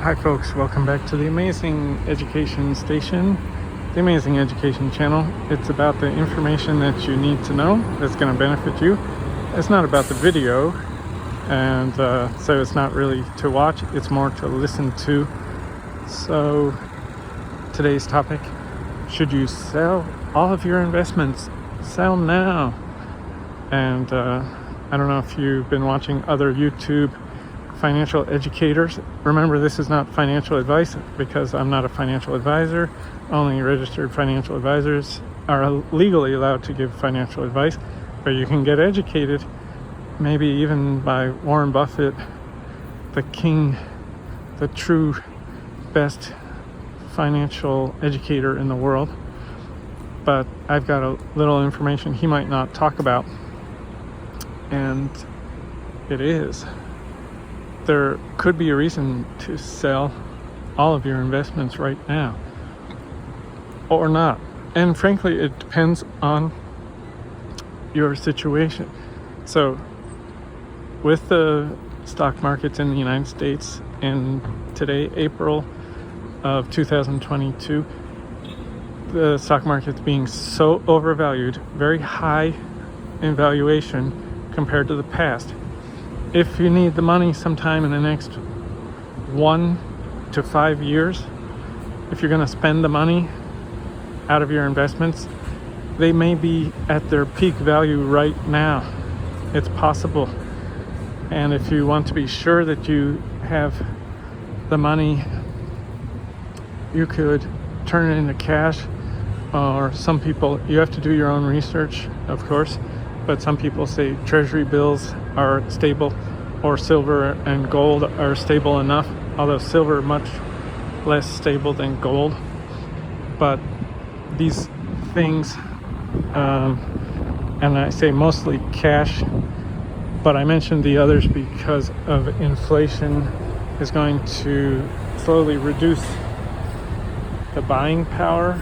Hi folks, welcome back to the Amazing Education Station, the Amazing Education Channel. It's about the information that you need to know that's going to benefit you. It's not about the video, and so it's not really to watch, it's more to listen to. So today's topic, should you sell all of your investments? Sell now. And I don't know if you've been watching other YouTube financial educators. Remember, this is not financial advice because I'm not a financial advisor. Only registered financial advisors are legally allowed to give financial advice, but you can get educated, maybe even by Warren Buffett, the king, the true best financial educator in the world. But I've got a little information he might not talk about, and it is, there could be a reason to sell all of your investments right now or not. And frankly, it depends on your situation. So with the stock markets in the United States, and today, April of 2022, the stock market's being so overvalued, very high in valuation compared to the past. If you need the money sometime in the next 1 to 5 years, if you're going to spend the money out of your investments, they may be at their peak value right now. It's possible. And if you want to be sure that you have the money, you could turn it into cash, or some people, you have to do your own research, of course, but some people say treasury bills are stable, or silver and gold are stable enough, although silver much less stable than gold. But these things, and I say mostly cash, but I mentioned the others because of inflation is going to slowly reduce the buying power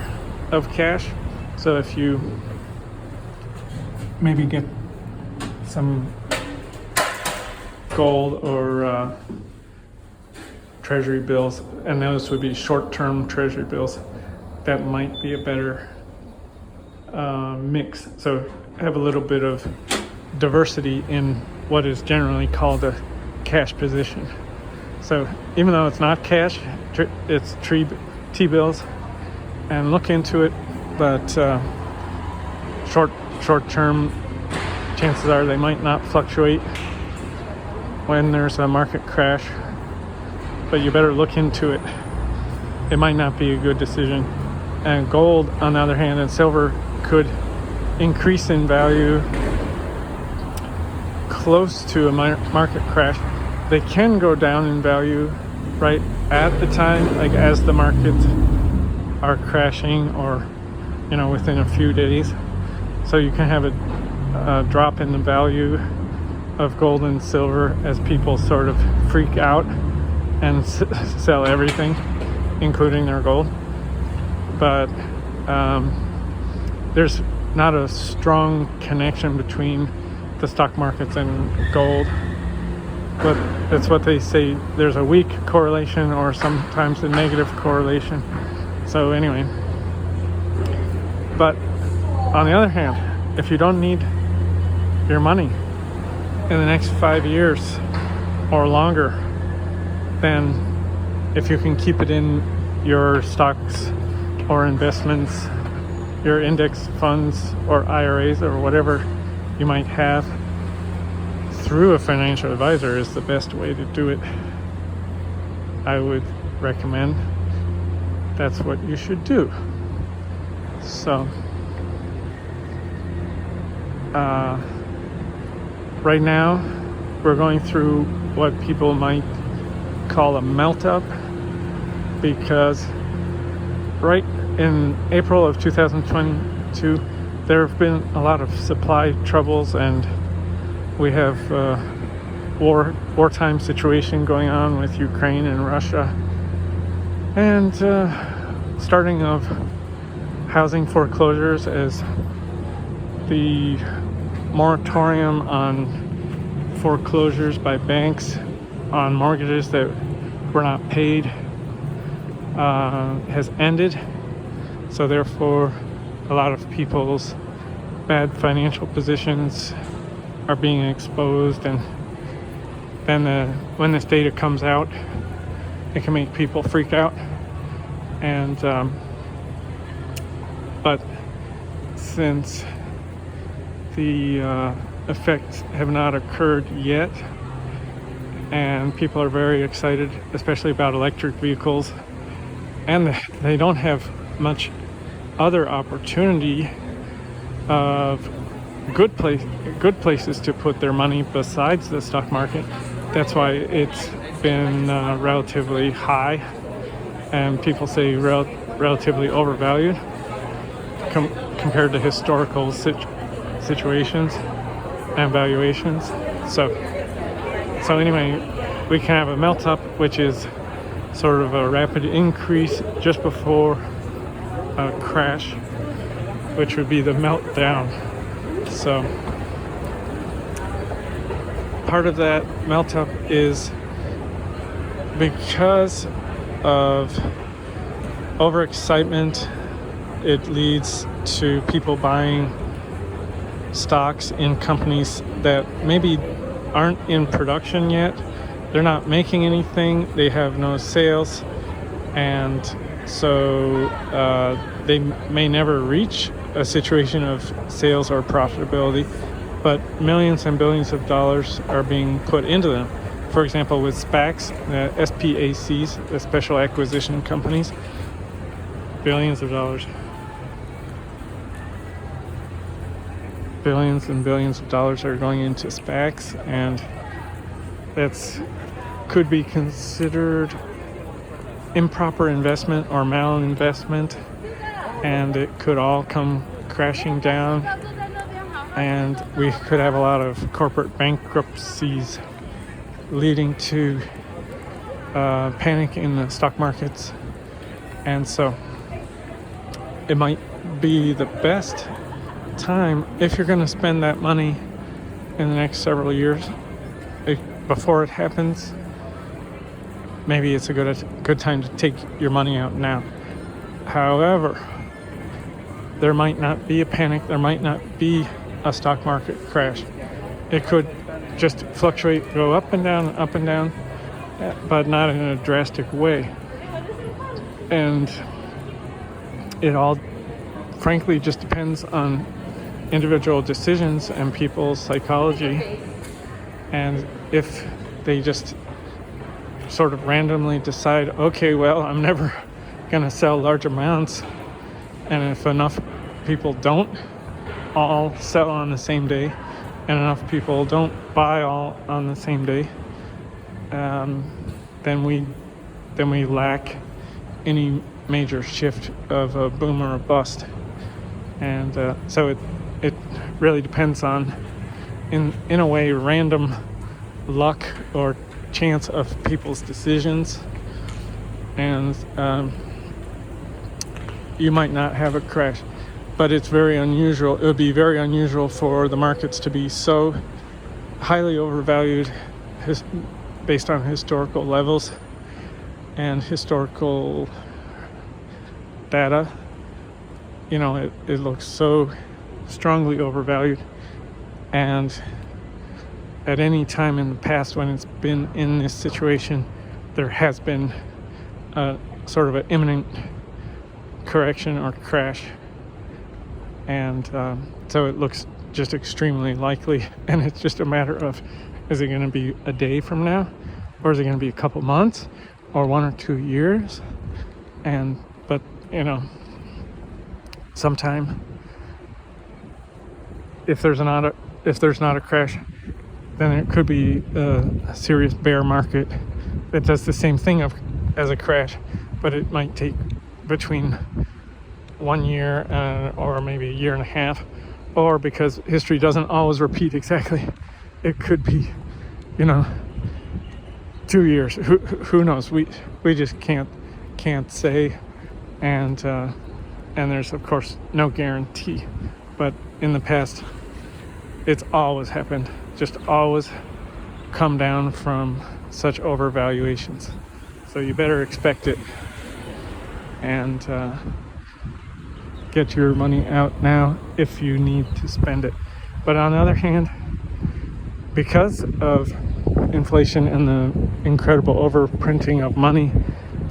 of cash. So if you maybe get some gold or treasury bills, and those would be short-term treasury bills, that might be a better mix. So have a little bit of diversity in what is generally called a cash position. So even though it's not cash, it's T-bills, and look into it, but short-term, chances are they might not fluctuate when there's a market crash, but you better look into it. It might not be a good decision. And gold, on the other hand, and silver could increase in value close to a market crash. They can go down in value right at the time, like as the markets are crashing, or within a few days. So you can have a drop in the value of gold and silver as people sort of freak out and sell everything, including their gold. But there's not a strong connection between the stock markets and gold. But that's what they say. There's a weak correlation, or sometimes a negative correlation. So anyway, but on the other hand, if you don't need your money in the next 5 years or longer, then if you can keep it in your stocks or investments, your index funds or IRAs or whatever you might have, through a financial advisor is the best way to do it. I would recommend that's what you should do. So right now we're going through what people might call a meltup, because right in April of 2022 there have been a lot of supply troubles, and we have wartime situation going on with Ukraine and Russia, and starting of housing foreclosures as the moratorium on foreclosures by banks on mortgages that were not paid has ended. So therefore, a lot of people's bad financial positions are being exposed, and then when this data comes out, it can make people freak out. And but since the effects have not occurred yet, and people are very excited, especially about electric vehicles, and they don't have much other opportunity of good places to put their money besides the stock market. That's why it's been relatively high, and people say relatively overvalued compared to historical situations and valuations. So anyway, we can have a melt up, which is sort of a rapid increase just before a crash, which would be the meltdown. So part of that melt up is because of overexcitement. It leads to people buying stocks in companies that maybe aren't in production yet. They're not making anything, they have no sales, and so they may never reach a situation of sales or profitability, but millions and billions of dollars are being put into them. For example, with SPACs, SPACs, the special acquisition companies, billions of dollars. Billions and billions of dollars are going into SPACs, and that's could be considered improper investment or malinvestment, and it could all come crashing down, and we could have a lot of corporate bankruptcies leading to panic in the stock markets. And so it might be the best time, if you're going to spend that money in the next several years, before it happens, maybe it's a good time to take your money out now. However, there might not be a panic, there might not be a stock market crash. It could just fluctuate, go up and down, but not in a drastic way. And it all, frankly, just depends on individual decisions and people's psychology. And if they just sort of randomly decide, okay, well, I'm never going to sell large amounts, and if enough people don't all sell on the same day, and enough people don't buy all on the same day, then we lack any major shift of a boom or a bust. And so it really depends on, in a way, random luck or chance of people's decisions. And you might not have a crash, but it's very unusual. It would be very unusual for the markets to be so highly overvalued based on historical levels and historical data. You know, it looks so strongly overvalued, and at any time in the past when it's been in this situation, there has been a sort of an imminent correction or crash, and so it looks just extremely likely. And it's just a matter of, is it going to be a day from now, or is it going to be a couple months, or 1 or 2 years? But you know, sometime, if there's not a crash, then it could be a serious bear market that does the same thing as a crash, but it might take between 1 year or maybe a year and a half, or because history doesn't always repeat exactly, it could be, 2 years. Who knows? We just can't say, and there's of course no guarantee. But in the past, it's always happened. Just always come down from such overvaluations. So you better expect it and get your money out now if you need to spend it. But on the other hand, because of inflation and the incredible overprinting of money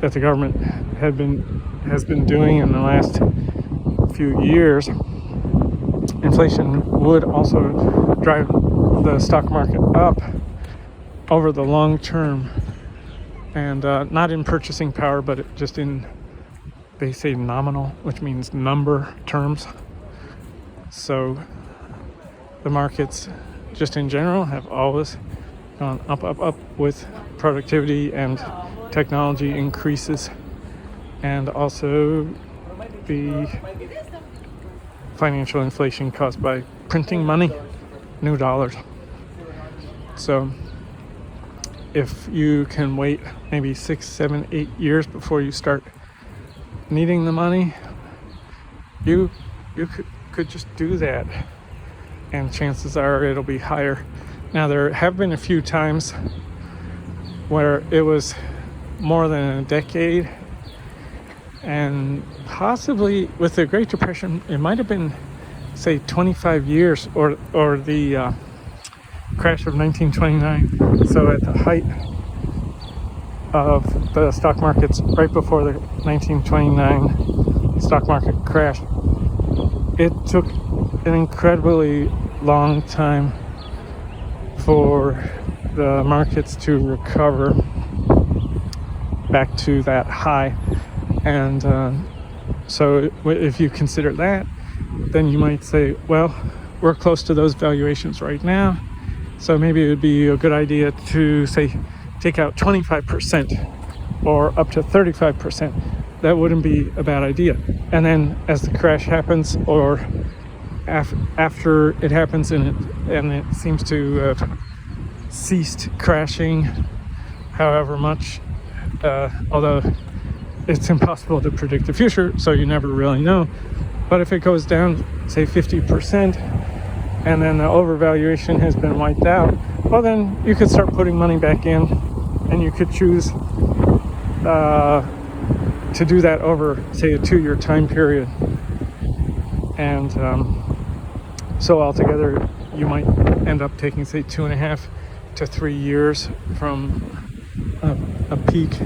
that the government has been doing in the last few years, inflation would also drive the stock market up over the long term, and not in purchasing power, but just in, they say, nominal, which means number terms. So the markets just in general have always gone up with productivity and technology increases, and also the financial inflation caused by printing money, new dollars. So if you can wait maybe 6, 7, 8 years before you start needing the money, you could just do that, and chances are it'll be higher. Now, there have been a few times where it was more than a decade, and possibly with the Great Depression it might have been, say, 25 years, or the crash of 1929. So at the height of the stock markets, right before the 1929 stock market crash, it took an incredibly long time for the markets to recover back to that high. And so if you consider that, then you might say, well, we're close to those valuations right now, so maybe it would be a good idea to, say, take out 25% or up to 35%. That wouldn't be a bad idea. And then as the crash happens, or after it happens and it seems to have ceased crashing, however much, although it's impossible to predict the future, so you never really know. But if it goes down, say, 50%, and then the overvaluation has been wiped out, well, then you could start putting money back in, and you could choose to do that over, say, a 2-year time period. And so altogether, you might end up taking, say, 2.5 to 3 years from a peak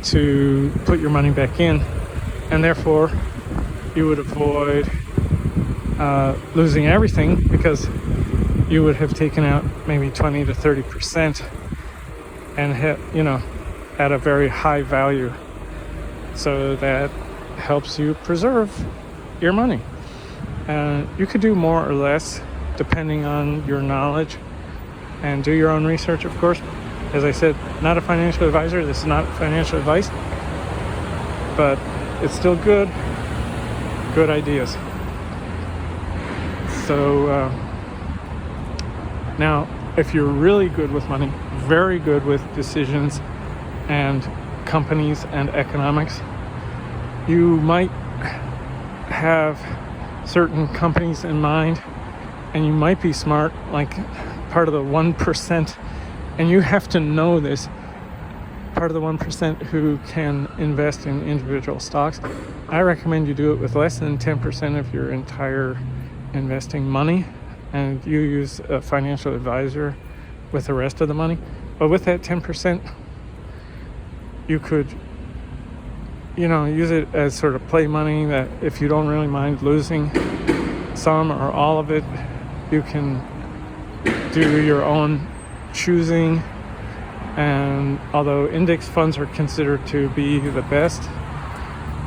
to put your money back in, and therefore you would avoid losing everything, because you would have taken out maybe 20 to 30% and hit, at a very high value. So that helps you preserve your money. You could do more or less depending on your knowledge, and do your own research, of course. As I said, not a financial advisor. This is not financial advice, but it's still good ideas. So now, if you're really good with money, very good with decisions and companies and economics, you might have certain companies in mind, and you might be smart, like part of the 1%, and you have to know this, part of the 1% who can invest in individual stocks. I recommend you do it with less than 10% of your entire investing money, and you use a financial advisor with the rest of the money. But with that 10%, you could, use it as sort of play money, that if you don't really mind losing some or all of it, you can do your own choosing. And although index funds are considered to be the best,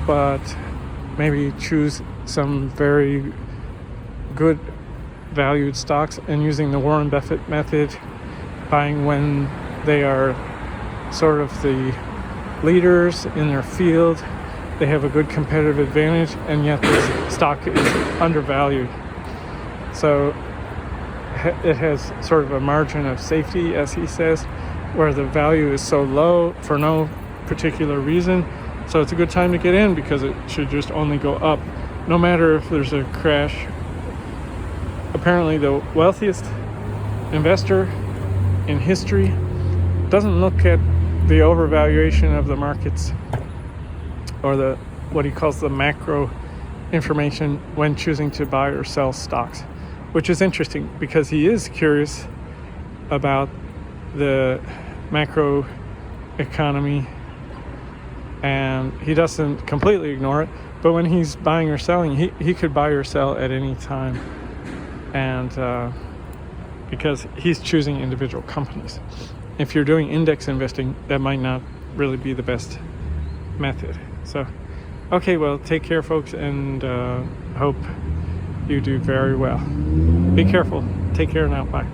but maybe choose some very good valued stocks, and using the Warren Buffett method, buying when they are sort of the leaders in their field, they have a good competitive advantage, and yet the stock is undervalued. So it has sort of a margin of safety, as he says, where the value is so low for no particular reason. So it's a good time to get in, because it should just only go up, no matter if there's a crash. Apparently the wealthiest investor in history doesn't look at the overvaluation of the markets, or the what he calls the macro information when choosing to buy or sell stocks, which is interesting because he is curious about the macro economy and he doesn't completely ignore it, but when he's buying or selling, he could buy or sell at any time, and because he's choosing individual companies. If you're doing index investing, that might not really be the best method. So okay, well, take care, folks, and hope you do very well. Be careful. Take care now. Bye.